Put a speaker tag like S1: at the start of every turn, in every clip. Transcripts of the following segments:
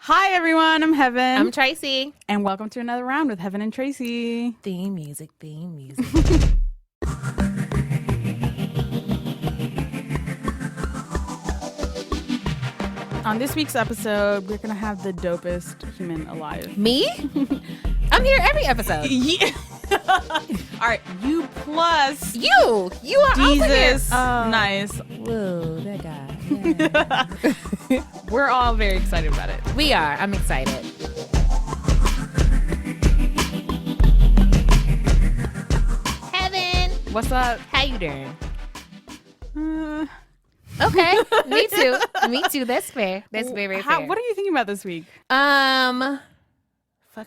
S1: Hi, everyone. I'm Heben.
S2: I'm Tracy.
S1: And welcome to another round with Heben and Tracy.
S2: Theme music.
S1: On this week's episode, we're going to have the dopest human alive.
S2: Me? I'm here every epised.
S1: Yeah. All right. You plus
S2: You are
S1: Desus
S2: also here.
S1: Nice.
S2: Whoa, that guy. Yeah.
S1: We're all very excited about it.
S2: We are. I'm excited. Heben.
S1: What's up?
S2: How you doing? Okay. Me too. Me too. That's fair. That's very fair.
S1: What are you thinking about this week?
S2: Fuck,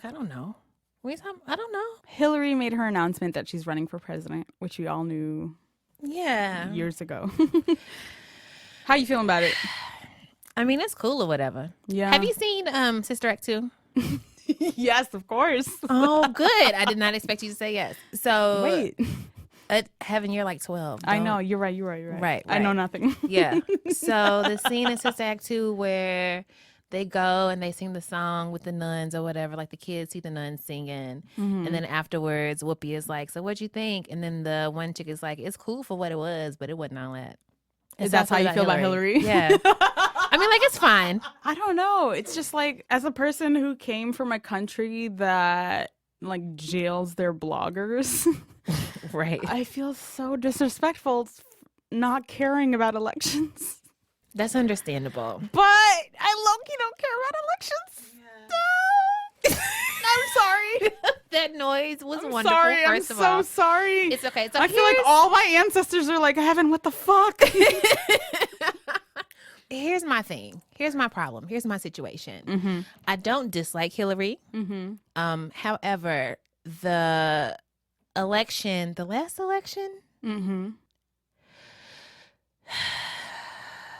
S2: I don't know. I don't know.
S1: Hillary made her announcement that she's running for president, which we all knew years ago. How you feeling about it?
S2: I mean, it's cool or whatever.
S1: Yeah.
S2: Have you seen Sister Act 2?
S1: Yes, of course.
S2: Oh, good. I did not expect you to say yes. So
S1: Wait.
S2: Heben, you're like 12.
S1: I know. You're right.
S2: Right.
S1: I know nothing.
S2: Yeah. So the scene in Sister Act 2 where they go and they sing the song with the nuns or whatever, like the kids see the nuns singing. Mm-hmm. And then afterwards, Whoopi is like, so what'd you think? And then the one chick is like, it's cool for what it was, but it wasn't all that.
S1: That's how you feel about Hillary?
S2: Yeah. I mean, like, it's fine.
S1: I don't know. It's just like, as a person who came from a country that like jails their bloggers,
S2: right?
S1: I feel so disrespectful not caring about elections.
S2: That's understandable.
S1: But I low-key don't care about elections. Yeah. I'm sorry.
S2: That noise was wonderful.
S1: Sorry,
S2: first
S1: I'm
S2: of all.
S1: so sorry.
S2: It's okay. So
S1: I feel like all my ancestors are like, Heben, what the fuck?
S2: Here's my thing. Here's my problem. Here's my situation.
S1: Mm-hmm.
S2: I don't dislike Hillary.
S1: Mm-hmm.
S2: However, the last election.
S1: Mm-hmm.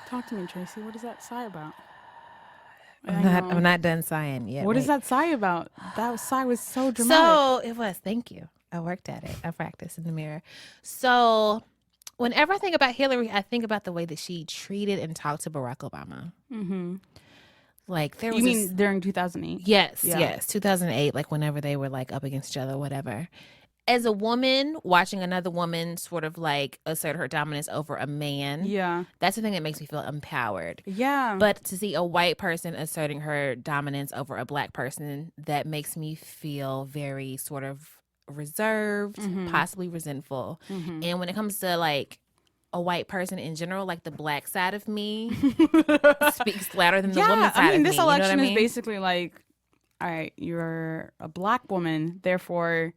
S1: Talk to me, Tracy. What does that sigh about?
S2: I'm not done sighing yet.
S1: What is that sigh about? That sigh was so dramatic.
S2: So it was. Thank you. I worked at it. I practiced in the mirror. So whenever I think about Hillary, I think about the way that she treated and talked to Barack Obama. Mm-hmm. Like there was.
S1: You mean during 2008?
S2: Yes, yes, 2008. Like whenever they were like up against each other, whatever. As a woman, watching another woman sort of like assert her dominance over a man, that's the thing that makes me feel empowered.
S1: Yeah.
S2: But to see a white person asserting her dominance over a black person, that makes me feel very sort of reserved, possibly resentful. Mm-hmm. And when it comes to like a white person in general, like the black side of me speaks louder than the woman's side of me.
S1: I mean, this election
S2: is
S1: basically like, all right, you're a black woman, therefore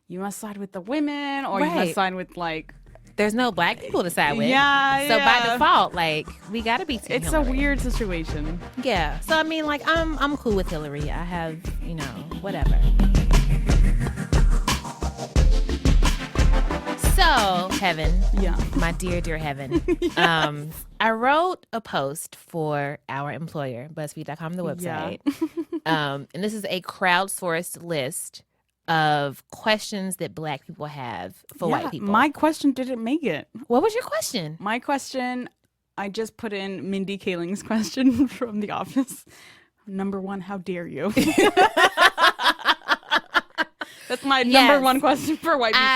S1: you must side with the women, or you must side with like.
S2: There's no black people to side with.
S1: Yeah.
S2: So by default, like we gotta be.
S1: It's
S2: Hillary.
S1: a weird situation.
S2: Yeah. So I mean, like I'm cool with Hillary. I have whatever. So Heben, my dear Heben, yes. I wrote a post for our employer, BuzzFeed.com, the website, and this is a crowdsourced list of questions that black people have for white people.
S1: My question didn't make it.
S2: What was your question?
S1: My question, I just put in Mindy Kaling's question from The Office. Number one, how dare you? That's my number one question for white people.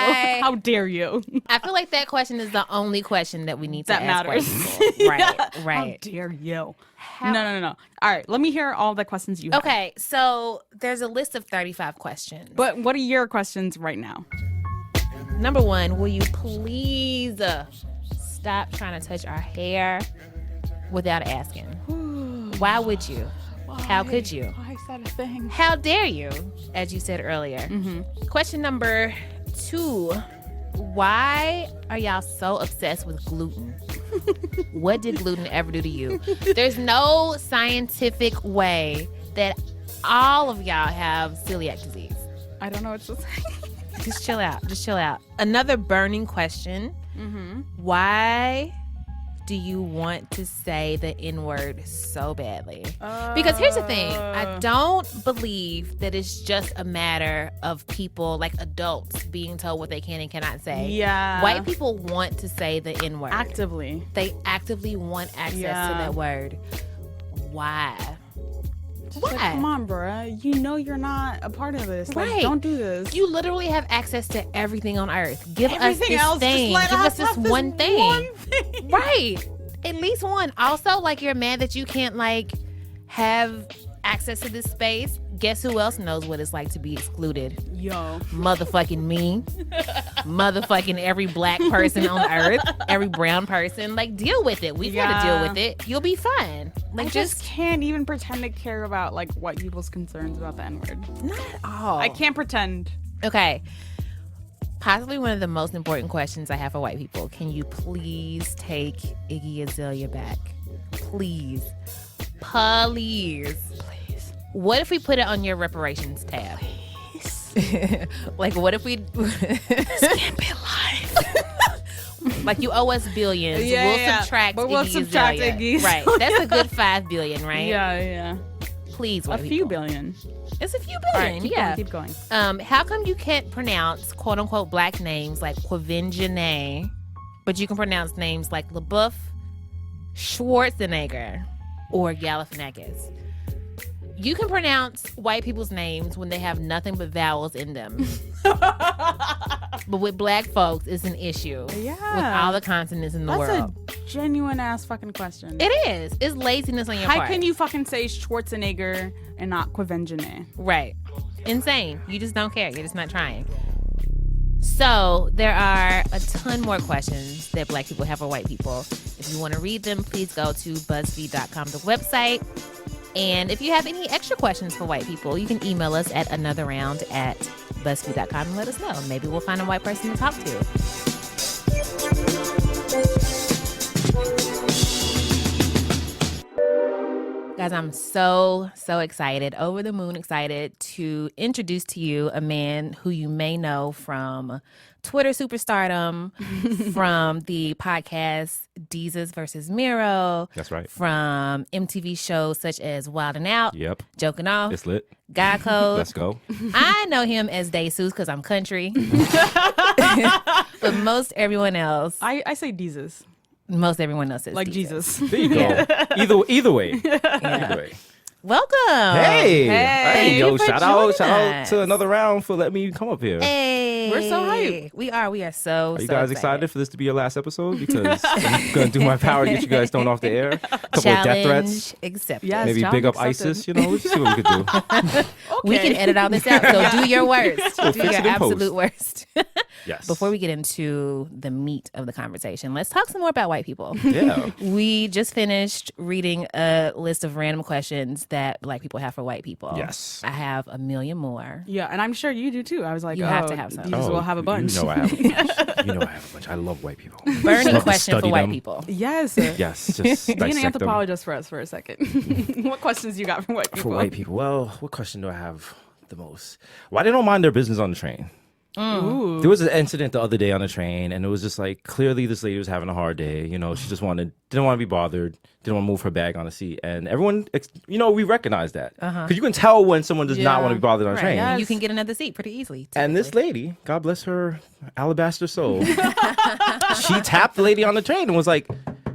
S1: How dare you?
S2: I feel like that question is the only question that we need to ask
S1: matters.
S2: white people. Right.
S1: How dare you? No. All right, let me hear all the questions you have.
S2: Okay, so there's a list of 35 questions.
S1: But what are your questions right now?
S2: Number one, will you please stop trying to touch our hair without asking? Why would you?
S1: Why?
S2: How could you?
S1: Why is that a thing?
S2: How dare you, as you said earlier. Mm-hmm. Question number 2, why are y'all so obsessed with gluten? What did gluten ever do to you? There's no scientific way that all of y'all have celiac disease.
S1: I don't know what to say.
S2: Just chill out. Another burning question. Mm-hmm. Why do you want to say the N-word so badly? Because here's the thing. I don't believe that it's just a matter of people, like adults, being told what they can and cannot say.
S1: Yeah.
S2: White people want to say the N-word.
S1: Actively.
S2: They actively want access to that word. Why? Why?
S1: Like, come on, bruh. You know you're not a part of this. Like,
S2: Right.
S1: don't do this.
S2: You literally have access to everything on earth. Give
S1: Everything
S2: us this
S1: else,
S2: thing.
S1: just let
S2: Give
S1: us
S2: us this
S1: have this
S2: one thing.
S1: one thing.
S2: Right. At least one. Also, like, you're mad that you can't, like, have access to this space. Guess who else knows what it's like to be excluded?
S1: Yo.
S2: Motherfucking me. Motherfucking every black person on earth. Every brown person. Like, deal with it. We've got to deal with it. You'll be fine. Like,
S1: I just can't even pretend to care about, like, white people's concerns about the N-word.
S2: not at all.
S1: I can't pretend.
S2: Okay. Possibly one of the most important questions I have for white people. Can you please take Iggy Azalea back? Please. Please. What if we put it on your reparations tab? Please. Like, what if we...
S1: This can't be live.
S2: Like, you owe us billions. We'll subtract
S1: but we'll
S2: Iggy
S1: subtract
S2: Azalea.
S1: Iggy's.
S2: Right. That's a good $5 billion, right?
S1: Yeah.
S2: Please,
S1: A
S2: white
S1: few
S2: people.
S1: billion.
S2: It's a few
S1: All
S2: billion,
S1: right, keep going.
S2: How come you can't pronounce quote-unquote black names like Quavinjane, but you can pronounce names like LaBeouf, Schwarzenegger, or Galifianakis? You can pronounce white people's names when they have nothing but vowels in them. But with black folks, it's an issue.
S1: Yeah.
S2: With all the consonants in the world.
S1: That's a genuine ass fucking question.
S2: It is. It's laziness on your part.
S1: How can you fucking say Schwarzenegger and not Quavinjane?
S2: Right. Insane. You just don't care. You're just not trying. So there are a ton more questions that black people have for white people. If you want to read them, please go to BuzzFeed.com, the website. And if you have any extra questions for white people, you can email us at anotherround@BuzzFeed.com and let us know. Maybe we'll find a white person to talk to. Guys, I'm so excited, over the moon excited to introduce to you a man who you may know from Twitter superstardom, from the podcast Desus versus Miro.
S3: That's right.
S2: From MTV shows such as Wild 'N Out.
S3: Yep.
S2: Joking Off.
S3: It's lit.
S2: God Code.
S3: Let's go.
S2: I know him as Desus because I'm country. But most everyone else,
S1: I say Jesus.
S2: most everyone else is
S1: Like
S2: Desus.
S1: Jesus.
S3: There you go. Either way. Either way.
S2: Welcome.
S3: Hey, yo,
S2: Thank you for
S3: shout out
S2: joining us.
S3: to Another Round for letting me come up here.
S2: Hey.
S1: We're so hyped.
S2: We are so
S3: Are you
S2: so
S3: guys excited for this to be your last episode? Because I'm going to do my power to get you guys thrown off the air. A couple of death threats.
S2: Accepted.
S1: Yes.
S3: Maybe
S1: challenge
S3: big up
S1: accepted.
S3: ISIS. You know, let's see what we could do.
S2: We can edit all this out, so do your worst.
S3: We'll
S2: Do
S3: fix
S2: your
S3: it in post.
S2: absolute worst.
S3: Yes.
S2: Before we get into the meat of the conversation, let's talk some more about white people.
S3: Yeah.
S2: We just finished reading a list of random questions that black people have for white people.
S3: Yes.
S2: I have a million more.
S1: Yeah, and I'm sure you do too. I was like,
S2: You have to have some.
S1: Jesus will have a bunch.
S3: You know I have a bunch. You know I have a bunch. I love white people.
S2: Burning
S3: Love to
S2: question for
S3: study
S2: white
S3: them.
S2: people.
S1: Yes.
S3: Yes. Just
S1: Be an
S3: dissect them.
S1: anthropologist for us for a second. What questions you got for white people?
S3: For white people. Well, what question do I have the most? Why they don't mind their business on the train?
S1: Ooh.
S3: There was an incident the other day on the train, and it was just like clearly this lady was having a hard day. You know, she just didn't want to be bothered, didn't want to move her bag on the seat, and everyone, we recognize that because you can tell when someone does not
S1: Yeah.
S3: want to be bothered on a
S2: Right.
S3: train.
S1: Yes.
S2: You can get another seat pretty easily.
S3: And this lady, God bless her alabaster soul, she tapped the lady on the train and was like,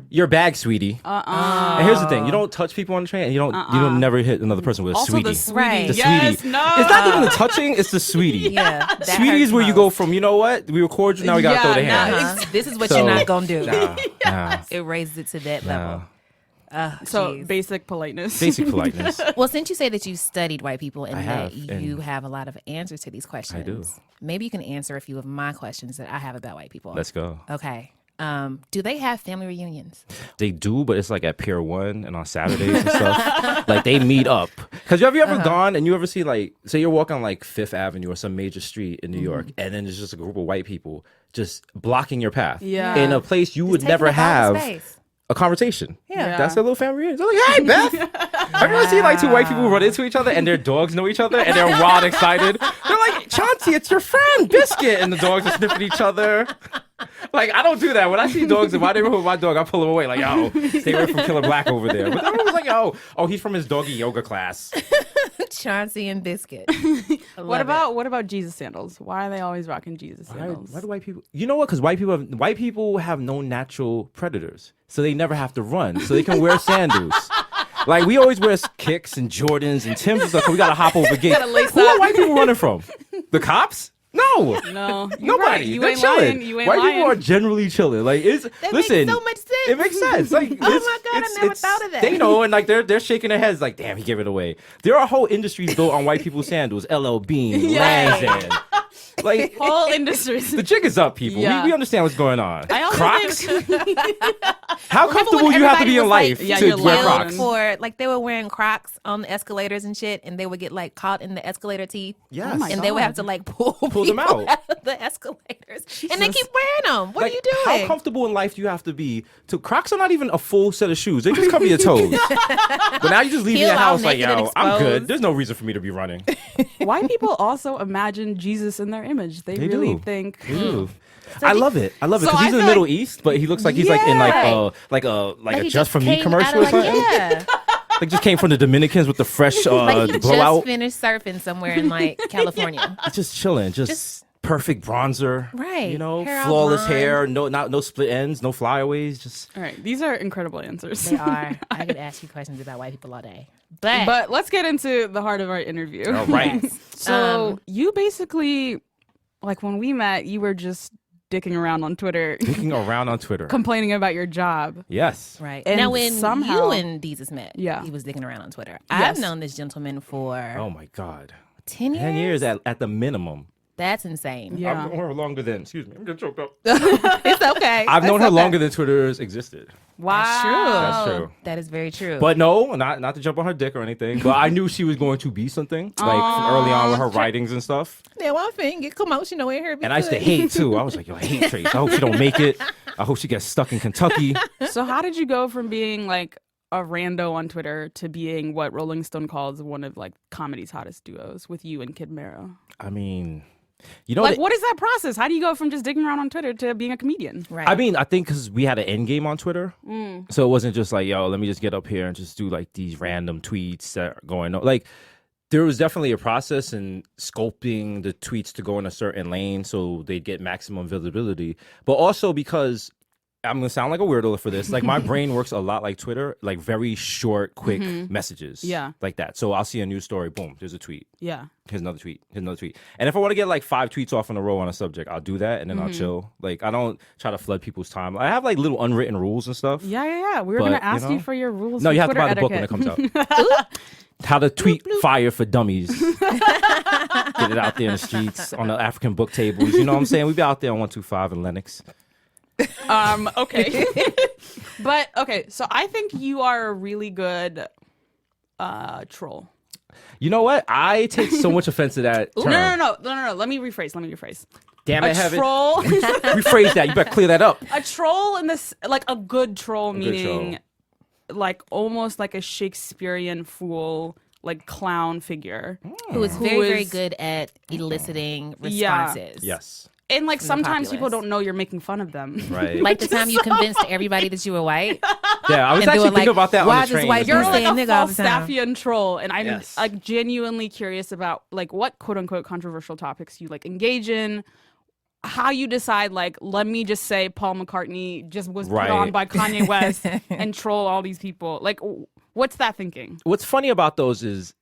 S3: "Your bag, sweetie." And here's the thing: you don't touch people on the train, and you don't never hit another person with a
S1: Also
S3: sweetie.
S1: the sweetie.
S2: Right.
S3: The
S1: Yes,
S3: sweetie.
S1: no.
S3: It's not even the touching; it's the sweetie.
S2: Yeah. that
S3: Sweetie is
S2: hurts
S3: where you go
S2: most.
S3: from. You know what? We were cordial. Now we gotta throw the
S1: Yeah,
S3: hand.
S1: nah,
S2: This is what
S3: So-
S2: you're not going to do.
S3: Nah.
S2: It raises it to that level.
S1: So
S2: Jeez.
S1: basic politeness.
S3: Basic politeness.
S2: Well, since you say that you studied white people and
S3: I
S2: that
S3: have, and
S2: you have a lot of answers to these questions,
S3: I do.
S2: Maybe you can answer a few of my questions that I have about white people.
S3: Let's go.
S2: Okay. Do they have family reunions?
S3: They do, but it's like at Pier 1 and on Saturdays and stuff. Like they meet up. Because have you ever gone and you ever see like, say you're walking on like Fifth Avenue or some major street in New York, and then there's just a group of white people just blocking your path.
S1: Yeah.
S3: In a place you would
S2: Taking
S3: never
S2: up all the
S3: have
S2: space.
S3: a conversation.
S2: Yeah.
S3: That's their little family reunion. They're like, "Hey, Beth." Have you ever seen like two white people run into each other and their dogs know each other and they're wild excited? They're like, "Chauncey, it's your friend, Biscuit," and the dogs are sniffing each other. Like, I don't do that. When I see dogs in my neighborhood with my dog, I pull him away. Like, yo, stay away from Killer Black over there. But everyone's like, oh, he's from his doggy yoga class.
S2: Chauncey and Biscuit.
S1: What about Jesus sandals? Why are they always rocking Jesus sandals?
S3: Why do white people? You know what? Because white people have no natural predators, so they never have to run, so they can wear sandals. Like, we always wear kicks and Jordans and Timbs and stuff. We gotta hop over gates.
S1: lace
S3: Who are
S1: up.
S3: white people running from? The cops? No.
S1: No, you're
S3: Nobody.
S1: right. You
S3: They're
S1: ain't
S3: chilling.
S1: lying. You ain't
S3: White
S1: lying.
S3: people are generally chilling. Like,
S2: That
S3: listen,
S2: makes so much sense.
S3: it makes sense. Like,
S2: Oh my God, I never thought of that.
S3: They know, and like they're shaking their heads, like, damn, he gave it away. There are whole industries built on white people's sandals. LL Bean,
S1: Yeah.
S3: Lands, like
S1: Whole industries.
S3: the jig is up, people.
S1: Yeah.
S3: We understand what's going on.
S1: I also
S3: Crocs.
S1: think
S3: How
S2: Remember
S3: comfortable
S2: when
S3: you have to
S2: everybody
S3: be in
S2: was,
S3: life
S1: like, yeah,
S3: to
S1: you're
S3: wear
S1: loud
S3: Crocs?
S1: and-
S2: For like they were wearing Crocs on the escalators and shit, and they would get like caught in the escalator teeth.
S3: Yes.
S1: Oh my
S2: And they would
S1: God.
S2: have to like pull
S3: them
S2: people
S3: out.
S2: of the escalators, and they keep wearing them. What
S3: Like,
S2: are you doing?
S3: How comfortable in life do you have to be? Crocs are not even a full set of shoes. They just cover your toes. But now you just leave
S2: Heel
S3: your
S2: out
S3: house like,
S2: naked and
S3: yo, I'm good.
S2: exposed.
S3: There's no reason for me to be running.
S1: white people also imagine Jesus in their image. They really
S3: do.
S1: think.
S3: They do. I love it. I love it
S1: So
S3: because
S1: I
S3: he's in the
S1: feel
S3: Middle
S1: like-
S3: East, but he looks like he's like in like a
S2: he
S3: Just For Me
S2: came out
S3: commercial
S2: of,
S3: or something.
S2: Yeah,
S3: Like just came from the Dominicans with the fresh
S2: like he just
S3: blowout.
S2: finished surfing somewhere in like California.
S3: He's just chilling, just perfect bronzer,
S2: Right.
S3: You know,
S2: Hair all
S3: flawless
S2: blonde.
S3: hair, no split ends, no flyaways, just.
S1: All right, these are incredible answers.
S2: They are. I could ask you questions about white people all day, but,
S1: But let's get into the heart of our interview.
S3: All right.
S1: So you basically, like when we met, you were just dicking around on Twitter,
S3: Dicking around on Twitter.
S1: complaining about your job.
S3: Yes.
S2: right
S1: And
S2: now when
S1: somehow-
S2: you and Desus met,
S1: Yeah.
S2: he was digging around on Twitter.
S1: Yes.
S2: I've known this gentleman for
S3: Oh my God.
S2: 10 years.
S3: 10 years at the minimum.
S2: That's insane.
S1: Yeah.
S3: I've known her longer than. Excuse me, I'm getting choked up.
S2: It's okay.
S3: I've known
S2: It's
S3: her
S2: okay.
S3: longer than Twitter's existed.
S1: Wow.
S3: That's true.
S2: That is very true.
S3: But no, not to jump on her dick or anything. But I knew she was going to be something, like from early on with her writings and stuff.
S2: yeah, one thing, get commotion over here.
S3: And I used to hate too. I was like, yo, I hate Trace. I hope she don't make it. I hope she gets stuck in Kentucky.
S1: So how did you go from being like a rando on Twitter to being what Rolling Stone calls one of like comedy's hottest duos with you and Kid Mero?
S3: I mean, you know,
S1: Like, what is that process? How do you go from just digging around on Twitter to being a comedian?
S2: Right.
S3: I mean, I think because we had an end game on Twitter, so it wasn't just like, yo, let me just get up here and just do like these random tweets that are going on. Like, there was definitely a process in sculpting the tweets to go in a certain lane so they'd get maximum visibility. But also because I'm gonna sound like a weirdo for this. Like my brain works a lot like Twitter, like very short, quick messages.
S1: Yeah.
S3: Like that. So I'll see a news story, boom, there's a tweet.
S1: Yeah.
S3: Here's another tweet. Here's another tweet. And if I want to get like 5 tweets off in a row on a subject, I'll do that and then I'll chill. Like I don't try to flood people's time. I have like little unwritten rules and stuff.
S1: Yeah. We were
S3: But,
S1: going to ask you
S3: know,
S1: for your rules.
S3: No,
S1: for
S3: you have to
S1: Twitter
S3: buy the book when
S1: etiquette.
S3: it comes out. How to tweet fire for dummies. Get it out there in the streets, on the African book tables. You know what I'm saying? We be out there on 125 and Lenox.
S1: Okay. But okay, so I think you are a really good troll.
S3: You know what? I take so much offense to that term.
S1: No. Let me rephrase.
S3: Damn it,
S1: A
S3: Heaven.
S1: troll,
S3: Rephrase that. You better clear that up.
S1: a troll in this, like a good troll,
S3: good
S1: meaning like almost like a Shakespearean fool, like clown figure.
S2: who is
S1: Who
S2: very, very
S1: is-
S2: good at eliciting
S1: Yeah.
S2: responses.
S3: Yes.
S1: And like
S2: the
S1: sometimes people
S2: populace.
S1: don't know you're making fun of them.
S3: Right.
S2: Like the time you convinced everybody that you were white.
S3: Yeah, I was
S2: And they
S3: actually
S2: were
S3: thinking
S2: like,
S3: about that
S2: why
S3: on the
S2: does
S3: train.
S2: white
S3: this
S1: You're
S2: people
S3: morning.
S1: like
S2: say
S1: a
S2: nigga all the time.
S1: Falstaffian troll, and I'm
S3: Yes.
S1: like genuinely curious about like what quote unquote controversial topics you like engage in, how you decide like let me just say Paul McCartney just was
S3: Right.
S1: put on by Kanye West and troll all these people. Like, what's that thinking?
S3: What's funny about those is,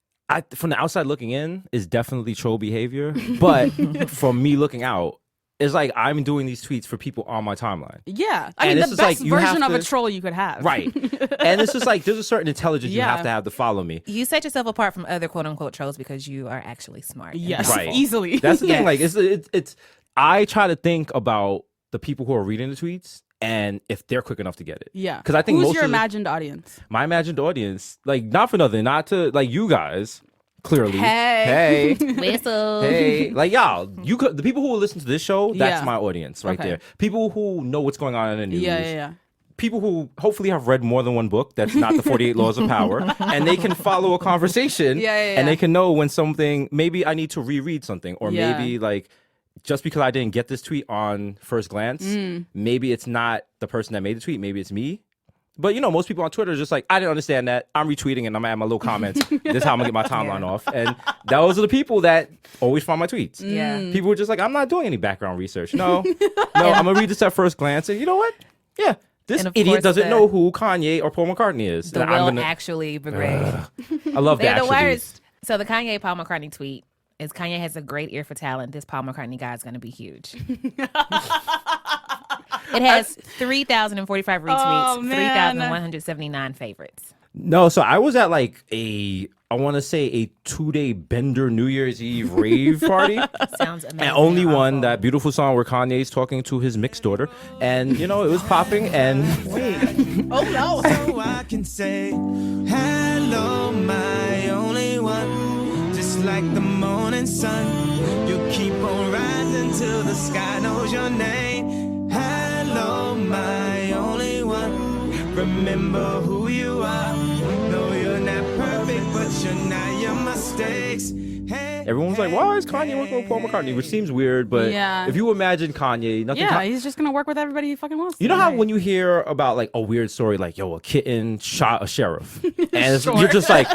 S3: from the outside looking in, is definitely troll behavior. But from me looking out, it's like I'm doing these tweets for people on my timeline.
S1: Yeah, I
S3: And
S1: mean
S3: it's
S1: the
S3: just like,
S1: best
S3: you have
S1: version of a
S3: to-
S1: troll you could have.
S3: Right. And it's just like there's a certain intelligence you
S1: Yeah.
S3: have to follow me.
S2: You set yourself apart from other quote unquote trolls because you are actually smart. and
S1: Yes,
S3: Right.
S1: easily.
S3: That's the thing.
S2: Yes.
S3: Like it's I try to think about the people who are reading the tweets and if they're quick enough to get it.
S1: yeah.
S3: Because I think
S1: who's
S3: most
S1: your
S3: of the-
S1: imagined audience?
S3: my imagined audience, like not for nothing, not to like you guys, clearly.
S1: Hey.
S2: Whistle.
S3: Hey, like y'all, you could the people who will listen to this show, that's
S1: Yeah.
S3: my audience right
S1: Okay.
S3: there. People who know what's going on in the news.
S1: Yeah.
S3: People who hopefully have read more than one book that's not the 48 Laws of Power, and they can follow a conversation,
S1: Yeah.
S3: and they can know when something, maybe I need to reread something, or
S1: Yeah.
S3: maybe like, just because I didn't get this tweet on first glance, maybe it's not the person that made the tweet, maybe it's me. But you know, most people on Twitter are just like, I didn't understand that. I'm retweeting and I'm gonna add my little comments. This is how I'm gonna get my timeline off. And those are the people that always find my tweets.
S2: Yeah.
S3: People were just like, I'm not doing any background research. No, I'm gonna read this at first glance, and you know what? Yeah, This
S2: And of
S3: idiot
S2: course
S3: doesn't
S2: the-
S3: know who Kanye or Paul McCartney is.
S2: The
S3: And I'm
S2: will
S3: gonna-
S2: actually brigade.
S3: I love
S2: They're
S3: that.
S2: the worst. So the Kanye Paul McCartney tweet is Kanye has a great ear for talent. This Paul McCartney guy is going to be huge. It has 3,045 retweets,
S1: Oh, man.
S2: 3,179 favorites.
S3: No, so I was at like I want to say a 2-day Bender New Year's Eve rave party.
S2: Sounds amazing.
S3: And only
S2: and
S3: one,
S2: awful.
S3: that beautiful song where Kanye's talking to his mixed daughter. And, you know, it was popping. And
S2: Oh, no.
S4: So I can say, hello, my only one. Just like the morning sun, you keep on rising till the sky knows your name. Hello, my only one. Remember who you are. No, you're not perfect, but you're not your mistakes. Hey,
S3: everyone's like, why is Kanye working with Paul McCartney? Which seems weird, but
S1: Yeah.
S3: if you imagine Kanye, nothing.
S1: Yeah, he's just gonna work with everybody he fucking wants.
S3: You know
S1: to.
S3: how when you hear about like a weird story, like yo, a kitten shot a sheriff, and
S1: Sure.
S3: you're just like,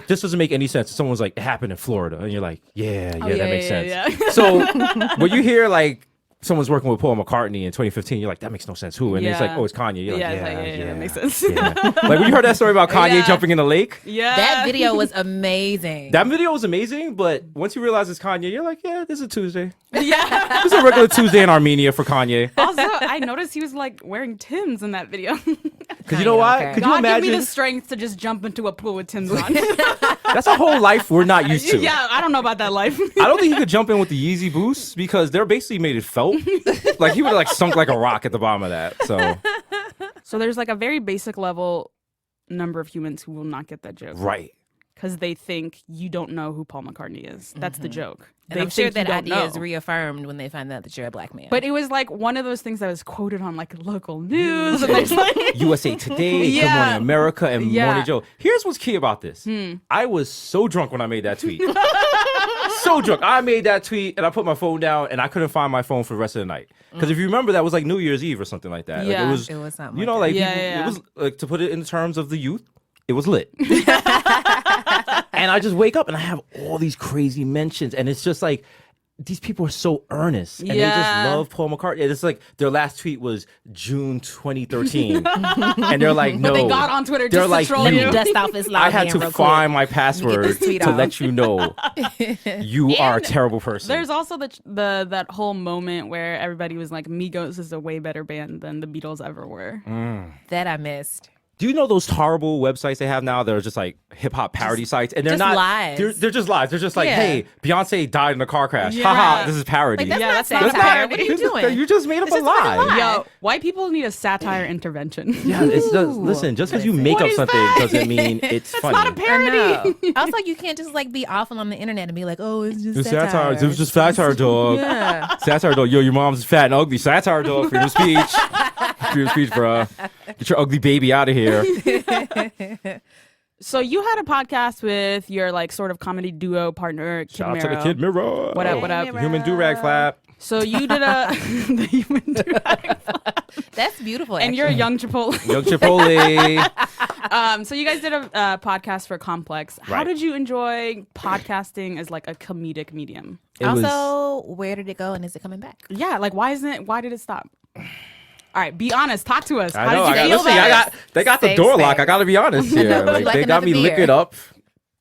S3: this doesn't make any sense. Someone's like, it happened in Florida, and you're like, yeah,
S1: Oh,
S3: that makes sense.
S1: yeah.
S3: So when you hear like someone's working with Paul McCartney in 2015, you're like, that makes no sense. Who? And it's like,
S1: Yeah.
S3: oh, it's Kanye. You're like,
S1: Yeah,
S3: yeah,
S1: it's like, yeah, that makes sense.
S3: Yeah. Like when you heard that story about Kanye
S1: Yeah.
S3: jumping in the lake.
S1: Yeah.
S2: That video was amazing.
S3: That video was amazing, but once you realize it's Kanye, you're like, yeah, this is a Tuesday.
S1: Yeah.
S3: This is a regular Tuesday in Armenia for Kanye.
S1: Also, I noticed he was like wearing Timbs in that video.
S3: Because you know
S2: Kanye
S3: why?
S2: don't care.
S3: Could you
S1: God give me
S3: imagine?
S1: the strength to just jump into a pool with Timbs on.
S3: That's a whole life we're not used to.
S1: Yeah, I don't know about that life.
S3: I don't think he could jump in with the Yeezy boosts because they're basically made of felt. Like he would have like sunk like a rock at the bottom of that. So
S1: So there's like a very basic level number of humans who will not get that joke.
S3: right.
S1: Because they think you don't know who Paul McCartney is. That's the joke.
S2: And
S1: They
S2: I'm sure
S1: think you
S2: that
S1: don't
S2: idea
S1: know.
S2: is reaffirmed when they find out that you're a black man.
S1: But it was like one of those things that was quoted on like local news. And there's like,
S3: USA Today, Good
S1: Yeah.
S3: Morning America, and
S1: Yeah.
S3: Morning Joe. Here's what's key about this. I was so drunk when I made that tweet. So drunk. I made that tweet and I put my phone down and I couldn't find my phone for the rest of the night. Because if you remember, that was like New Year's Eve or something like that. Like,
S1: Yeah.
S3: it was
S2: something
S3: you
S2: like
S3: know,
S2: that.
S3: like
S1: Yeah,
S3: people-
S1: yeah.
S3: it was like to put it in terms of the youth, it was lit. And I just wake up and I have all these crazy mentions, and it's just like these people are so earnest and they just
S1: Yeah.
S3: love Paul McCartney. It's like their last tweet was June 2013, and they're like, no,
S1: but they got on Twitter
S3: They're
S1: just
S3: like,
S1: to troll
S2: Let
S1: you.
S2: me dust off his login
S3: I had to
S2: real
S3: find
S2: quick.
S3: my password
S2: this tweet
S3: to
S2: off.
S3: let you know you are a
S1: And
S3: terrible person.
S1: There's also the that whole moment where everybody was like, Migos is a way better band than the Beatles ever were.
S2: That I missed.
S3: Do you know those horrible websites they have now that are just like hip hop parody sites, and they're
S2: just
S3: not
S2: lies.
S3: They're just lies. They're just like,
S2: Yeah.
S3: hey, Beyonce died in a car crash.
S1: Yeah.
S3: Haha, this is parody.
S2: Like, that's
S1: Yeah,
S2: not
S1: that's not
S2: satire.
S1: parody.
S2: What are you doing?
S3: You just made up
S2: It's
S3: a
S2: just a fucking
S3: lie.
S2: lie.
S1: Yo, white people need a satire intervention.
S3: Yeah, it's just, listen, just because you make
S1: What
S3: up
S1: is
S3: something
S1: that?
S3: doesn't mean it's funny.
S1: not a parody.
S2: I know. I was like, you can't just like be awful on the internet and be like, oh, it's just
S3: It's
S2: satire.
S3: satire. It was just satire, dog.
S2: Yeah.
S3: Satire, dog. Yo, your mom's fat and ugly. Satire, dog. Freedom of speech. Freedom of speech, bro. Get your ugly baby out of here.
S1: So you had a podcast with your like sort of comedy duo partner, Kid
S3: Shout out to the
S1: Mero.
S3: Kid Mirror.
S1: What up, what up?
S2: Mero.
S3: Human do-rag flap.
S1: So you did the human durag,
S2: That's beautiful.
S1: and you're a young Chipotle.
S3: Young Chipotle.
S1: So you guys did a podcast for Complex. How
S3: Right.
S1: did you enjoy podcasting as like a comedic medium?
S3: It was-
S2: also, where did it go and is it coming back?
S1: Yeah, like why did it stop? All right, be honest. Talk to us.
S3: I
S1: How
S3: know.
S1: did you feel
S3: Listen,
S1: about it?
S3: they got the
S2: Safe
S3: door lock.
S2: space.
S3: I got to be honest here. Like,
S2: Like
S3: they got
S2: another
S3: me
S2: beer.
S3: liquored up.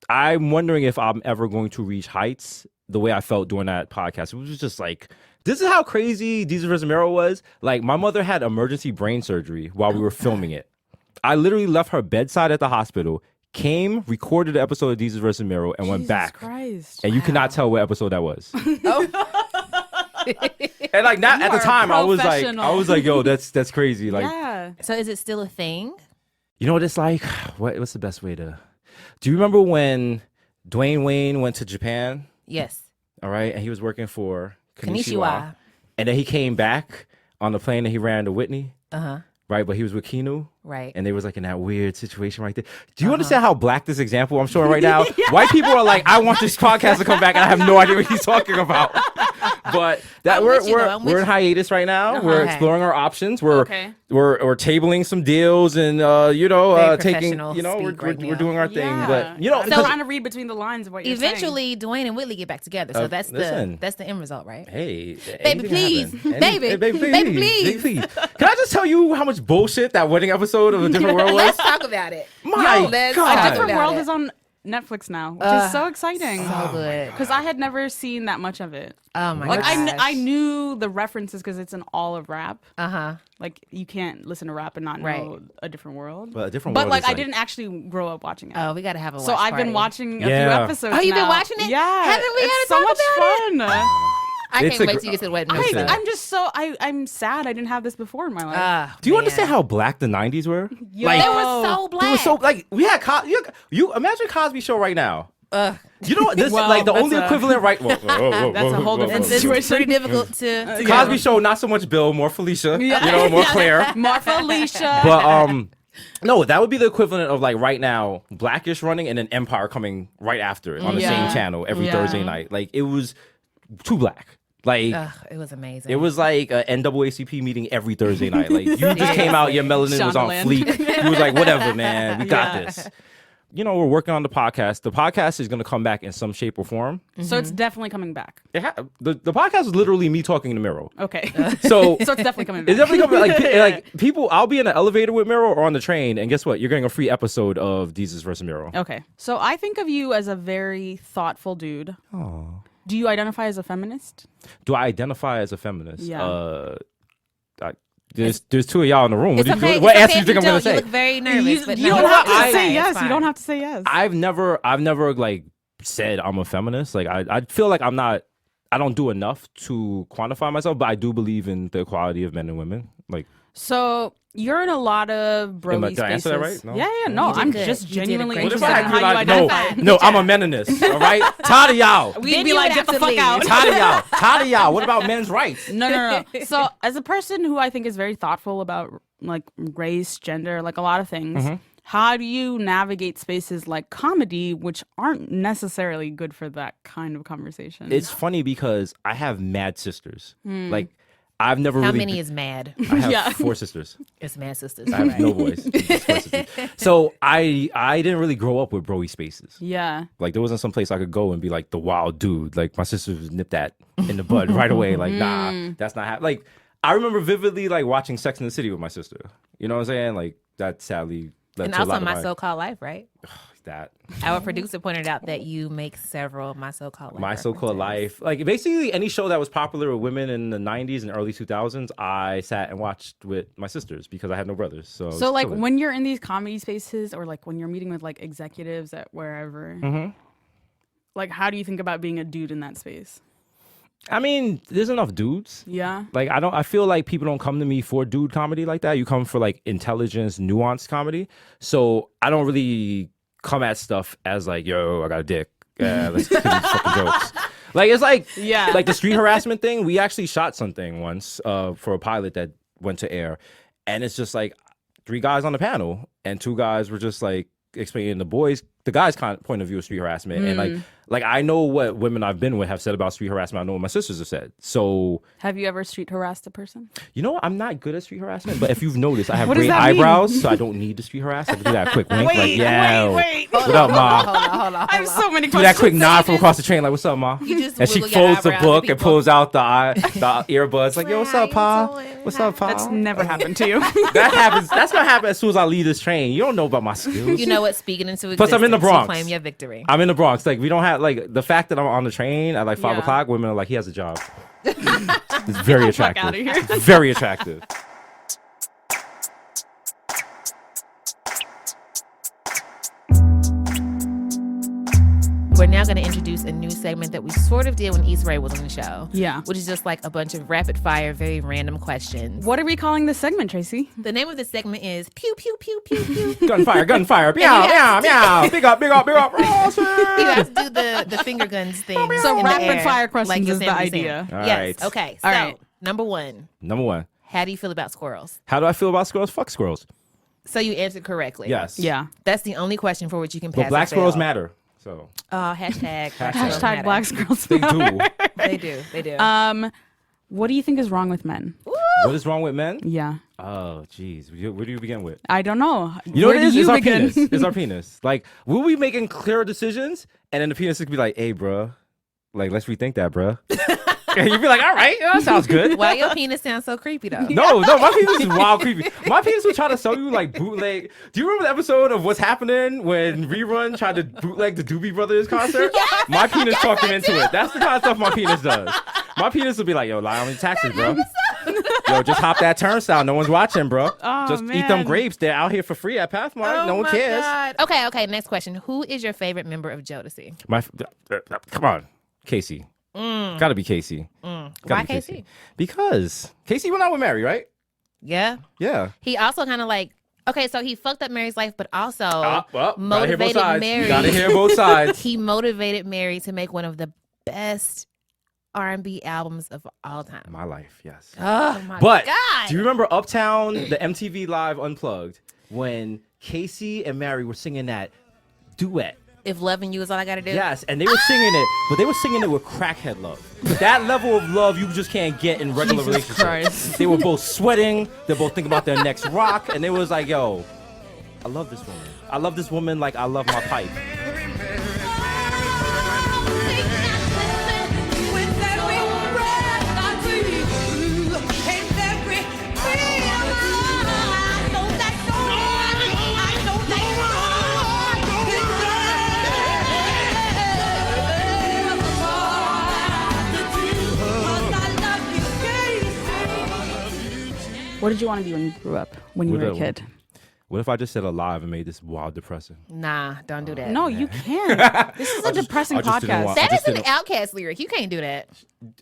S3: I'm wondering if I'm ever going to reach heights the way I felt during that podcast. It was just like, this is how crazy Desus vs. Mero was. Like, my mother had emergency brain surgery while we were filming it. I literally left her bedside at the hospital, came, recorded the episode of Desus vs. Mero, and went
S1: Jesus
S3: back.
S1: Christ.
S3: And you cannot tell what episode that was.
S2: Oh.
S3: And like not at the
S1: are a
S3: time, I was
S1: professional.
S3: like, yo, that's crazy. Like,
S1: Yeah.
S2: So is it still a thing?
S3: you know what it's like? What's the best way to? Do you remember when Dwayne Wayne went to Japan?
S2: Yes.
S3: All right, and he was working for Kanishiwa,
S2: Kanishiwa.
S3: and then he came back on the plane and he ran to Whitney.
S2: Uh-huh.
S3: Right, but he was with Keanu.
S2: Right.
S3: And they was like in that weird situation right there. Do you understand how black this example I'm showing right now? White people are like, I want this podcast to come back, and I have no idea what he's talking about. But that
S2: I'm
S3: we're
S2: with you, though. I'm with
S3: we're in
S2: you.
S3: hiatus right now. We're
S2: Okay.
S3: exploring our options. We're
S1: Okay.
S3: we're tabling some deals and
S2: Very
S3: taking
S2: professional
S3: we're
S2: speak right
S3: we're
S2: now.
S3: doing our thing.
S1: Yeah.
S3: But
S1: I'm
S3: because-
S1: trying to read between the lines of what you're
S2: Eventually, Dwayne and Whitley get back together, so that's
S3: listen.
S2: the end result, right?
S3: Hey,
S2: Baby,
S3: anything
S2: please.
S3: happen.
S2: Baby.
S3: Baby,
S2: Baby, please.
S3: please. Can I just tell you how much bullshit that wedding episode of A Different World was?
S2: Let's talk about it.
S3: My
S2: let's
S3: God.
S2: talk
S1: A Different
S2: about
S1: World
S2: it.
S1: is on Netflix now, which is so exciting.
S2: So good.
S1: Because I had never seen that much of it.
S2: Oh my
S1: Like
S2: gosh.
S1: I knew the references because it's in all of rap.
S2: Uh-huh.
S1: Like you can't listen to rap and not know
S2: Right.
S1: A Different World.
S3: But A Different
S1: But
S3: World
S1: like
S3: is
S1: I didn't actually grow up watching it.
S2: Oh, we got to have a watch
S1: So I've been
S2: party.
S1: watching a few
S3: Yeah.
S1: episodes.
S2: Oh, you've been
S1: now.
S2: watching it?
S1: Yeah,
S2: Haven't we had
S1: it's
S2: to
S1: so
S2: talk
S1: much
S2: about
S1: fun.
S2: I
S3: It's
S2: can't
S3: a
S2: wait
S3: gr-
S2: till you get to the wedding.
S3: Listen.
S2: episode.
S1: I'm just so I'm sad I didn't have this before in my life.
S3: Do you
S2: Man.
S3: understand how black the 90s were?
S1: Yo.
S3: Like,
S2: They were so black.
S3: it was so like we had you imagine Cosby Show right now. You know what? This
S1: Well,
S3: like the
S1: that's
S3: only
S1: a-
S3: equivalent right.
S1: That's a whole different
S2: It's
S1: situation.
S2: pretty difficult to
S3: Cosby Show, not so much Bill, more Felicia.
S1: Yeah.
S3: You know, more Claire.
S1: Martha Alicia.
S3: But no, that would be the equivalent of like right now, Blackish running and then Empire coming right after it on the
S1: Yeah.
S3: same channel every
S1: Yeah.
S3: Thursday night. Like it was too black. Like
S2: it was amazing.
S3: it was like a NAACP meeting every Thursday night. Like you just came out, your melanin was on
S1: Shondaland.
S3: fleek. You was like, whatever, man, we got
S1: Yeah.
S3: this. You know, we're working on the podcast. The podcast is going to come back in some shape or form.
S1: So it's definitely coming back.
S3: The podcast is literally me talking to Miro.
S1: Okay.
S3: So
S1: So it's definitely coming back.
S3: it's definitely coming like people. I'll be in the elevator with Miro or on the train, and guess what? You're getting a free episode of Desus versus Miro.
S1: Okay. So I think of you as a very thoughtful dude.
S3: Oh.
S1: Do you identify as a feminist?
S3: Do I identify as a feminist?
S1: Yeah.
S3: There's two of y'all in the room.
S2: It's okay.
S3: What
S2: it's
S3: answer
S2: okay
S3: you think
S2: if
S3: I'm gonna
S2: don't.
S3: say?
S2: You look very nervous, but
S1: you
S2: no,
S1: don't have to
S3: I-
S1: say
S2: it's
S1: yes.
S2: fine.
S1: You don't have to say yes.
S3: I've never like said I'm a feminist. Like I feel like I'm not. I don't do enough to quantify myself, but I do believe in the equality of men and women. Like
S1: So you're in a lot of broy
S3: Did I answer that
S1: spaces.
S3: right? No?
S1: Yeah. No,
S2: You did
S1: I'm
S2: good.
S1: just
S2: You did a
S1: genuinely
S2: great
S3: what if
S1: interested
S3: I
S1: in
S3: act
S1: how you
S3: like
S1: identify.
S3: no, I'm a meninist. All right, tired of y'all.
S1: We'd
S2: Then
S1: be
S2: you
S1: like,
S2: would
S1: get the
S2: have to
S1: fuck
S2: leave.
S1: out.
S3: Tired of y'all. What about men's rights?
S1: No. So as a person who I think is very thoughtful about like race, gender, like a lot of things,
S3: Mm-hmm.
S1: how do you navigate spaces like comedy, which aren't necessarily good for that kind of conversation?
S3: It's funny because I have mad sisters. Like I've never
S2: How
S3: really.
S2: many is mad?
S3: I have
S1: Yeah.
S3: 4 sisters.
S2: It's mad sisters.
S3: I have no boys. Just 4 sisters. So I didn't really grow up with broy spaces.
S1: yeah.
S3: Like there wasn't some place I could go and be like the wild dude. Like my sisters would nip that in the bud right away. Like nah, that's not happening. Like I remember vividly like watching Sex and the City with my sister. You know what I'm saying? Like that sadly led
S2: And
S3: to a
S2: also
S3: lot
S2: My
S3: of
S2: So-Called Life, right?
S3: that.
S2: Our producer pointed out that you make several My So-Called Life
S3: My So-Called
S2: references.
S3: Life. Like basically any show that was popular with women in the 90s and early 2000s, I sat and watched with my sisters because I had no brothers. So
S1: So like
S3: chilling.
S1: when you're in these comedy spaces or like when you're meeting with like executives at wherever, like how do you think about being a dude in that space?
S3: I mean, there's enough dudes.
S1: Yeah.
S3: Like I feel like people don't come to me for dude comedy like that. You come for like intelligence, nuanced comedy. So I don't really come at stuff as like, yo, I got a dick. Let's do these fucking jokes. Like it's like
S1: Yeah.
S3: like the street harassment thing. We actually shot something once for a pilot that went to air, and it's just like 3 guys on the panel, and 2 guys were just like explaining the guy's point of view of street harassment, and like I know what women I've been with have said about street harassment. I know what my sisters have said. So
S1: Have you ever street harassed a person?
S3: you know what? I'm not good at street harassment, but if you've noticed, I have
S1: What does
S3: great
S1: that mean?
S3: eyebrows, so I don't need to street harass. I can do that quick wink, like yeah.
S1: wait.
S3: What up, ma?
S2: Hold on.
S1: I have so many
S3: Do
S1: questions.
S3: that quick nod from across the train, like, what's up, ma?
S2: You just
S3: And she
S2: wiggle your
S3: folds the
S2: eyebrows at
S3: book and
S2: people.
S3: pulls out the earbuds, like, yo, what's
S2: How
S3: up,
S2: you
S3: pa?
S2: doing?
S3: What's up, pa?
S1: That's never happened to you.
S3: That happens. That's gonna happen as soon as I leave this train. You don't know about my skills.
S2: You know what? Speaking into existence.
S3: Plus, I'm in the
S2: you
S3: Bronx.
S2: claim your victory.
S3: I'm in the Bronx. Like, we don't have like the fact that I'm on the train at like 5
S1: Yeah.
S3: o'clock. Women are like, he has a job. It's very
S1: Fuck
S3: attractive.
S1: outta here.
S3: It's very attractive.
S2: We're now going to introduce a new segment that we sort of did when Issa Rae was on the show.
S1: Yeah.
S2: Which is just like a bunch of rapid fire, very random questions.
S1: What are we calling this segment, Tracy?
S2: The name of the segment is Pew Pew Pew Pew Pew.
S3: Gunfire, gunfire. Meow, meow, meow. Big up, big up, big up.
S2: You have to do the finger guns thing.
S1: So
S2: in the
S1: rapid
S2: air,
S1: fire questions
S2: like
S1: is the
S2: Yosemite
S1: idea.
S2: Sam.
S3: All
S2: Yes.
S3: right.
S2: Okay. So,
S1: All right.
S2: number 1,
S3: Number 1.
S2: how do you feel about squirrels?
S3: How do I feel about squirrels? Fuck squirrels.
S2: So you answered correctly.
S3: Yes.
S1: Yeah.
S2: That's the only question for which you can pass.
S3: But black
S2: or
S3: squirrels
S2: fail.
S3: matter. So
S2: Hashtag
S1: Hashtag Black Girls
S3: they
S1: Matter.
S3: do.
S2: They do.
S1: What do you think is wrong with men?
S3: What is wrong with men?
S1: Yeah.
S3: Oh, jeez. Where do you begin with?
S1: I don't know.
S3: You know
S1: Where
S3: what it
S1: do
S3: is?
S1: you
S3: It's our
S1: begin?
S3: penis. It's our penis. Like, we'll be making clearer decisions, and then the penis could be like, hey, bruh, like, let's rethink that, bruh. And you'd be like, all right, that sounds good.
S2: Why your penis sounds so creepy though?
S3: No, my penis is wild creepy. My penis would try to sell you like bootleg. Do you remember the episode of What's Happening when Rerun tried to bootleg the Doobie Brothers concert?
S2: Yes,
S3: my penis
S2: yes,
S3: talked him
S2: I
S3: into
S2: do.
S3: it. That's the kind of stuff my penis does. My penis will be like, yo, lie on your taxes, bro. Yo, just hop that turnstile. No one's watching, bro.
S1: Oh,
S3: Just eat
S1: man.
S3: them grapes. They're out here for free at Pathmark. No one
S2: my
S3: cares.
S2: God. Okay. Next question. Who is your favorite member of Jodeci?
S3: Come on, Casey. Gotta be Casey.
S2: Why
S3: Gotta be
S2: Casey?
S3: Because Casey went out with Mary, right?
S2: Yeah.
S3: Yeah.
S2: He also kind of like, okay, so he fucked up Mary's life, but also
S3: Gotta hear both
S2: motivated
S3: sides.
S2: Mary.
S3: Gotta hear both sides.
S2: He motivated Mary to make one of the best R&B albums of all time.
S3: My life, yes.
S2: Oh my
S3: But
S2: God.
S3: do you remember Uptown, the MTV Live Unplugged, when Casey and Mary were singing that duet?
S2: If loving you is all I gotta do.
S3: Yes, and they were singing it, but they were singing it with crackhead love. That level of love you just can't get in regular
S1: Jesus
S3: relationships.
S1: Christ.
S3: They were both sweating. They're both thinking about their next rock, and it was like, yo, I love this woman. I love this woman like I love my pipe.
S1: What did you want to be when you grew up? When you were a kid?
S3: What if I just said alive and made this wild depressing?
S2: Nah, don't do that.
S1: No, you can't. This is a depressing
S3: I just didn't
S1: podcast.
S3: want-
S2: That
S3: I
S2: is
S3: just
S2: an
S3: didn't-
S2: Outcast lyric. You can't do that.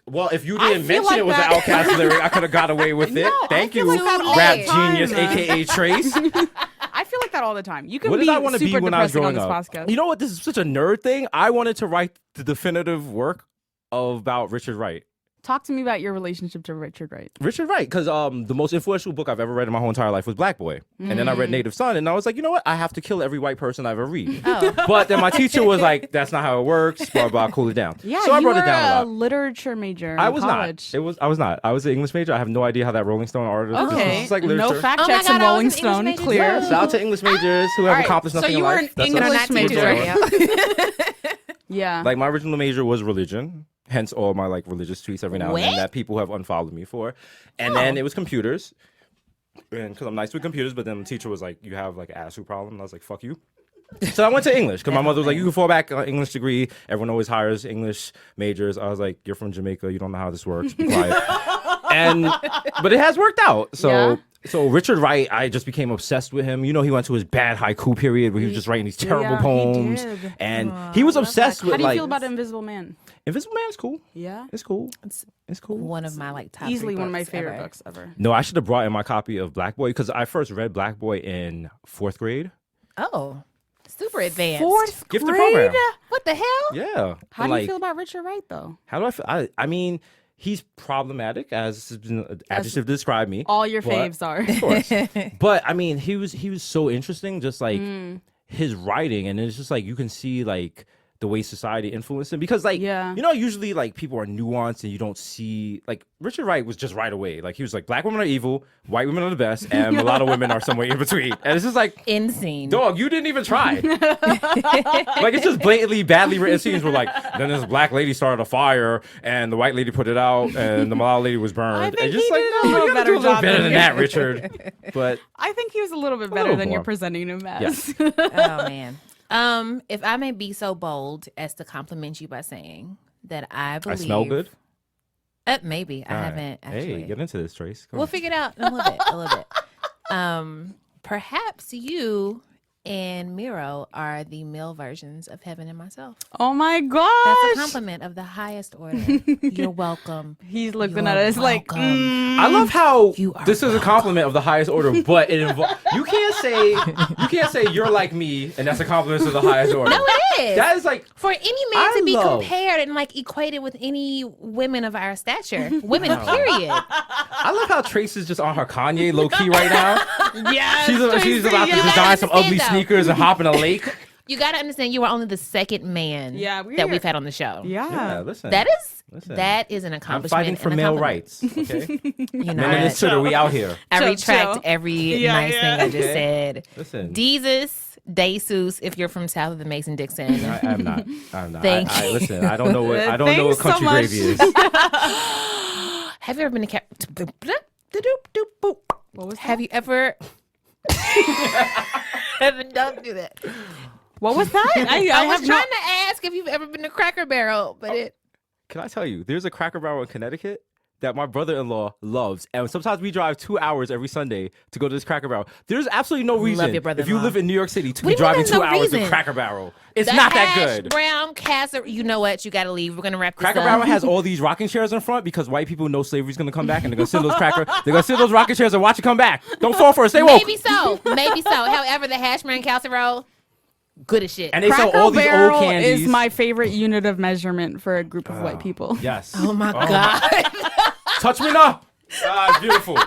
S3: Well, if you
S1: I
S3: didn't
S1: feel
S3: mention
S1: like
S3: it was
S1: that-
S3: an Outcast lyric, I could have got away with it.
S1: No, I
S3: Thank
S1: feel
S3: you,
S1: like that all
S3: rap
S1: the time.
S3: genius, aka Trace.
S1: I feel like that all the time. You can
S3: What
S1: be
S3: did I want to
S1: super
S3: be when I was
S1: depressing on
S3: growing
S1: this
S3: up?
S1: podcast.
S3: You know what? This is such a nerd thing. I wanted to write the definitive work about Richard Wright.
S1: Talk to me about your relationship to Richard Wright.
S3: Richard Wright, because the most influential book I've ever read in my whole entire life was Black Boy. And then I read Native Son, and I was like, you know what? I have to kill every white person I ever read.
S2: Oh.
S3: But then my teacher was like, that's not how it works, blah, blah, cool it down.
S1: Yeah,
S3: so I
S1: you
S3: brought
S1: were
S3: it down a
S1: a
S3: lot.
S1: literature major
S3: I
S1: in
S3: was
S1: college.
S3: not. I was not. I was an English major. I have no idea how that Rolling Stone article.
S1: Okay,
S3: It's like
S1: no
S3: literature.
S1: fact
S2: Oh my
S1: checks
S2: God,
S1: in
S2: I was
S1: Rolling
S2: an English
S1: Stone.
S2: major
S1: Clear.
S3: Yeah, shout out to English majors who have
S1: All right,
S3: accomplished
S1: so
S3: nothing
S1: you
S3: in
S1: were
S3: life.
S1: an
S3: That's
S1: English
S3: what-
S1: major. Yeah.
S3: Like my original major was religion, hence all my like religious tweets every now and then
S2: What?
S3: that people have unfollowed me for. And then it was computers, and because I'm nice with computers, but then the teacher was like, "You have like an attitude problem," and I was like, "Fuck you." So I went to English because my mother was like, "You can fall back on English degree. Everyone always hires English majors." I was like, "You're from Jamaica. You don't know how this works. Be quiet." But it has worked out. So.
S1: Yeah.
S3: So Richard Wright, I just became obsessed with him. You know, he went to his bad haiku period where he was just writing these terrible
S1: Yeah, he
S3: poems,
S1: did.
S3: and he was obsessed with
S1: How do you
S3: like.
S1: feel about Invisible Man?
S3: Invisible Man is cool.
S1: Yeah.
S3: It's cool. It's cool.
S2: One of my like top
S1: Easily
S2: three
S1: one of my
S2: books
S1: favorite
S2: ever.
S1: books ever.
S3: No, I should have brought in my copy of Black Boy because I first read Black Boy in 4th grade.
S2: Oh, super advanced.
S1: Fourth
S3: Gifted
S1: grade?
S3: program.
S2: What the hell?
S3: Yeah.
S1: How
S3: And,
S1: do you
S3: like,
S1: feel about Richard Wright, though?
S3: How do I feel? I mean, he's problematic, as an adjective to describe me.
S1: All your
S3: but-
S1: faves are.
S3: Of course. But I mean, he was so interesting, just like his writing, and it's just like you can see like the way society influenced him because like
S1: Yeah.
S3: you know usually like people are nuanced and you don't see like Richard Wright was just right away like he was like black women are evil, white women are the best, and a lot of women are somewhere in between, and it's just like
S2: Insane.
S3: dog, you didn't even try. Like it's just blatantly badly written scenes where like then this black lady started a fire and the white lady put it out and the Malala lady was burned.
S1: think
S3: And just
S1: he
S3: like
S1: did a
S3: no,
S1: little
S3: you gotta
S1: better
S3: do a little
S1: job
S3: better
S1: than
S3: than
S1: you.
S3: that, Richard. But
S1: I think he was a little bit better
S3: little
S1: than you're
S3: more.
S1: presenting him as.
S3: Yes.
S2: Oh man. If I may be so bold as to compliment you by saying that I believe
S3: I smell good.
S2: Maybe I
S3: All right.
S2: haven't actually.
S3: Hey, get into this, Trace. Come
S2: We'll
S3: on.
S2: figure it out in a little bit. A little bit. Perhaps you and Miro are the male versions of Heaven and myself.
S1: Oh my
S2: That's a
S1: gosh.
S2: compliment of the highest order. You're welcome.
S1: He's looking
S2: You're
S1: at us like,
S2: welcome.
S3: I love how
S2: You are
S3: this is a compliment of the highest order, but it involves. You can't say you're like me, and that's a compliment of the highest order.
S2: No, it is.
S3: That is like
S2: For any man
S3: I
S2: to be
S3: love-
S2: compared and like equated with any women of our stature, women, period.
S3: I love how Trace is just on her Kanye low key right now.
S1: yes.
S3: She's about to
S2: yes.
S3: design some ugly
S2: Stand up.
S3: sneakers and hop in a lake.
S2: You got to understand, you are only the second man that we've had on the show.
S1: Yeah.
S3: Listen.
S2: That is an
S3: I'm
S2: accomplishment.
S3: fighting for
S2: and a
S3: male
S2: compliment.
S3: rights. Okay.
S2: You know
S3: Men in
S2: what?
S3: this Twitter, we out here.
S2: I
S1: Chill,
S2: retract
S1: chill.
S2: every nice thing I just said.
S3: Listen.
S2: Desus, if you're from south of the Mason-Dixon.
S3: I'm not.
S2: Thank you.
S3: Listen, I don't know what
S1: Thanks so
S3: country
S1: much.
S3: gravy is.
S2: Have you ever been to
S1: What was
S2: Have you ever... Heaven, don't do that.
S1: What was that?
S2: I was
S1: have
S2: trying to ask if you've ever been to Cracker Barrel, but it...
S3: Can I tell you? There's a Cracker Barrel in Connecticut that my brother-in-law loves, and sometimes we drive 2 hours every Sunday to go to this Cracker Barrel. There's absolutely no reason
S2: your
S3: if
S2: brother-in-law.
S3: you live in New York City to
S2: What
S3: be
S2: do you mean
S3: driving
S2: there's
S3: 2
S2: no
S3: hours to
S2: reason?
S3: Cracker Barrel. It's
S2: The
S3: not that
S2: hash
S3: good.
S2: brown casserole. You know what? You got to leave. We're going to wrap this
S3: Cracker
S2: up.
S3: Barrel has all these rocking chairs in front because white people know slavery's gonna come back and they're gonna sit in those they're gonna sit in those rocking chairs and watch it come back. Don't fall for it. Stay woke.
S2: Maybe so. However, the hash brown casserole, good as shit.
S3: And they sell
S1: Cracker
S3: all these
S1: Barrel
S3: old candies.
S1: is my favorite unit of measurement for a group of white people.
S3: Yes.
S2: Oh my God.
S3: Touch me now. Beautiful.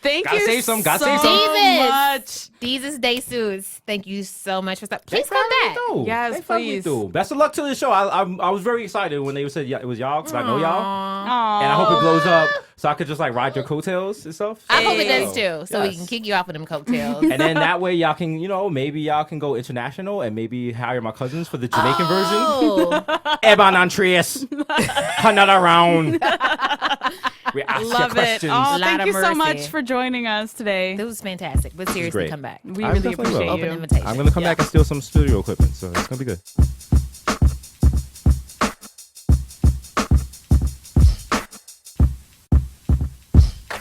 S1: Thank
S3: Gotta
S1: you
S3: save some, gotta
S1: so
S3: save some.
S1: much.
S2: Desus Desus, thank you so much for stopping.
S3: They
S2: Please come back.
S3: finally do.
S1: Yes,
S3: They finally
S1: please.
S3: do. Best of luck to the show. I was very excited when they said it was y'all because I know y'all,
S1: Aw.
S3: and I hope it blows up so I could just like ride your coattails and stuff.
S2: I hope it
S1: Hey.
S2: does too, so we
S3: Yes.
S2: can kick you off of them coattails.
S3: And then that way y'all can, maybe y'all can go international and maybe hire my cousins for the Jamaican version.
S2: Oh,
S3: Eban and Trace. Another round. We ask you
S1: Love it.
S3: questions.
S1: Oh,
S2: Lot
S1: thank
S2: of
S1: you so
S2: mercy.
S1: much for joining us today.
S2: this was fantastic. But seriously,
S3: great.
S2: come back.
S1: We
S3: I
S1: really
S3: definitely
S1: appreciate
S3: will.
S2: Open
S1: you.
S2: invitation.
S3: I'm gonna come back and steal some studio equipment, so it's gonna be good.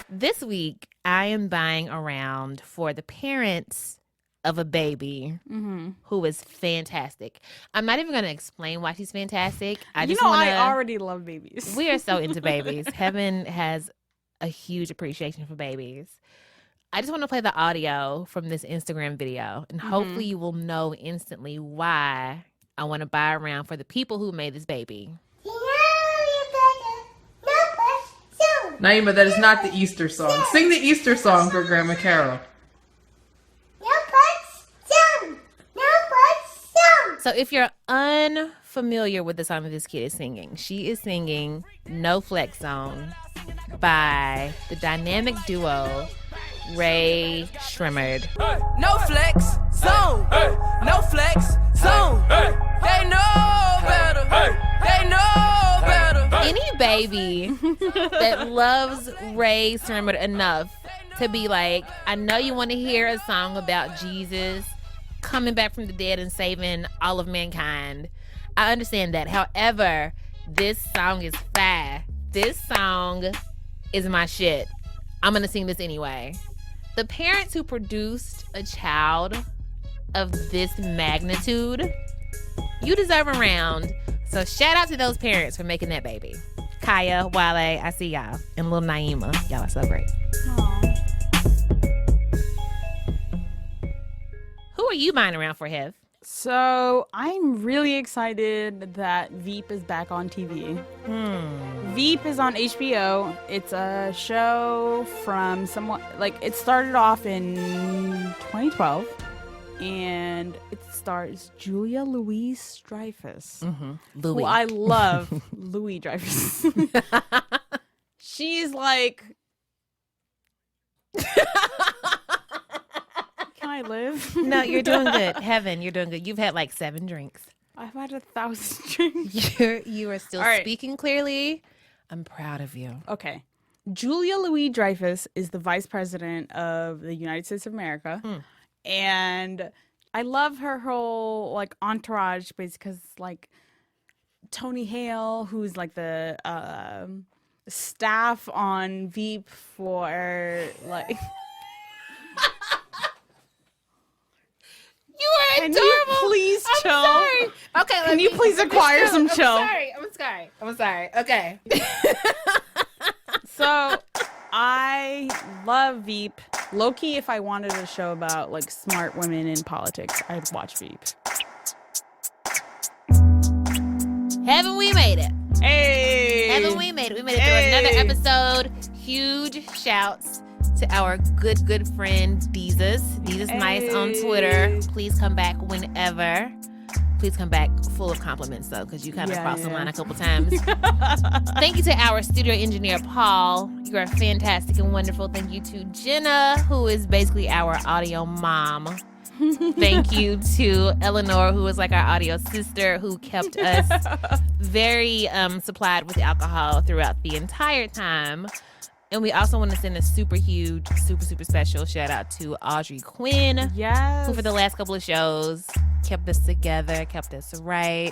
S2: This week, I am buying around for the parents of a baby who is fantastic. I'm not even going to explain why she's fantastic. I
S1: already love babies.
S2: We are so into babies. Heben has a huge appreciation for babies. I just want to play the audio from this Instagram video, and hopefully you will know instantly why I want to buy around for the people who made this baby.
S5: Naima, that is not the Easter song. Sing the Easter song for Grandma Carol.
S2: So if you're unfamiliar with the song that this kid is singing, she is singing No Flex Zone by the dynamic duo Ray Shremmerd.
S6: No flex zone. No flex zone. They know better. They know better.
S2: Any baby that loves Ray Shremmerd enough to be like, I know you want to hear a song about Jesus coming back from the dead and saving all of mankind. I understand that. However, this song is fire. This song is my shit. I'm going to sing this anyway. The parents who produced a child of this magnitude, you deserve a round. So shout out to those parents for making that baby. Kaya, Wale, I see y'all. And little Naima. Y'all are so great. Who are you buying around for, Hev?
S1: So I'm really excited that Veep is back on TV. Veep is on HBO. It's a show from someone, like, it started off in 2012 and it stars Julia Louis-Dreyfus, who I love. Louis Dreyfus. She's like, can I live?
S2: No, you're doing good. Heaven, you're doing good. You've had like 7 drinks.
S1: I've had 1,000 drinks.
S2: You are still
S1: All right.
S2: speaking clearly. I'm proud of you.
S1: Okay. Julia Louis-Dreyfus is the vice president of the United States of America. And I love her whole, like, entourage because, like, Tony Hale, who's, like, the staff on Veep for, like...
S2: You are
S1: Can
S2: adorable.
S1: you please chill?
S2: I'm sorry. Okay,
S1: Can you please acquire some chill?
S2: I'm sorry. Okay.
S1: So, I love Veep. Low-key, if I wanted a show about, like, smart women in politics, I'd watch Veep.
S2: Haven't we made it?
S1: Hey!
S2: Haven't we made it? We made it through another episode. Huge shouts to our good friend Desus Nice on Twitter. Please come back whenever. Please come back full of compliments, though, because you kind of crossed the line a couple times. Thank you to our studio engineer, Paul. You are fantastic and wonderful. Thank you to Jenna, who is basically our audio mom. Thank you to Eleanor, who was like our audio sister, who kept us very supplied with alcohol throughout the entire time. And we also want to send a super huge, super special shout out to Audrey Quinn.
S1: Yes.
S2: Who for the last couple of shows kept us together, kept us right.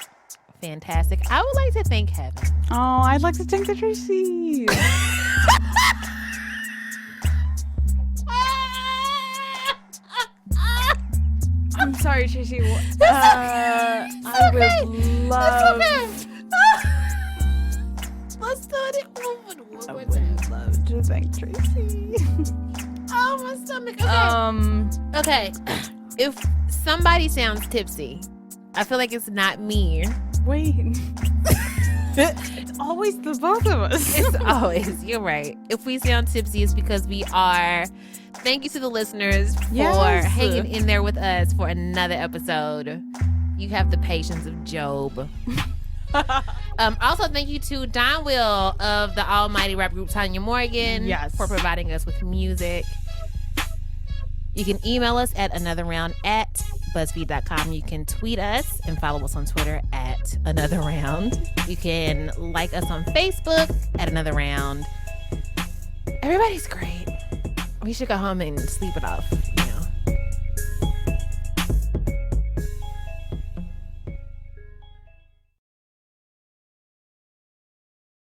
S2: Fantastic. I would like to thank Heben.
S1: Oh, I'd like to thank the Tracy. I'm sorry, Tracy. I would love.
S2: Let's do it one
S1: I
S2: more
S1: would
S2: time.
S1: love to thank Tracy.
S2: Oh, my stomach. Okay. Okay. If somebody sounds tipsy, I feel like it's not me.
S1: Wait. It's always the both of us.
S2: It's always. You're right. If we sound tipsy, it's because we are. Thank you to the listeners for hanging in there with us for another episode. You have the patience of Job. Also, thank you to Don Will of the almighty rap group Tanya Morgan for providing us with music. You can email us at anotherround@buzzfeed.com. You can tweet us and follow us on Twitter at anotherround. You can like us on Facebook at Another Round. Everybody's great. We should go home and sleep it off.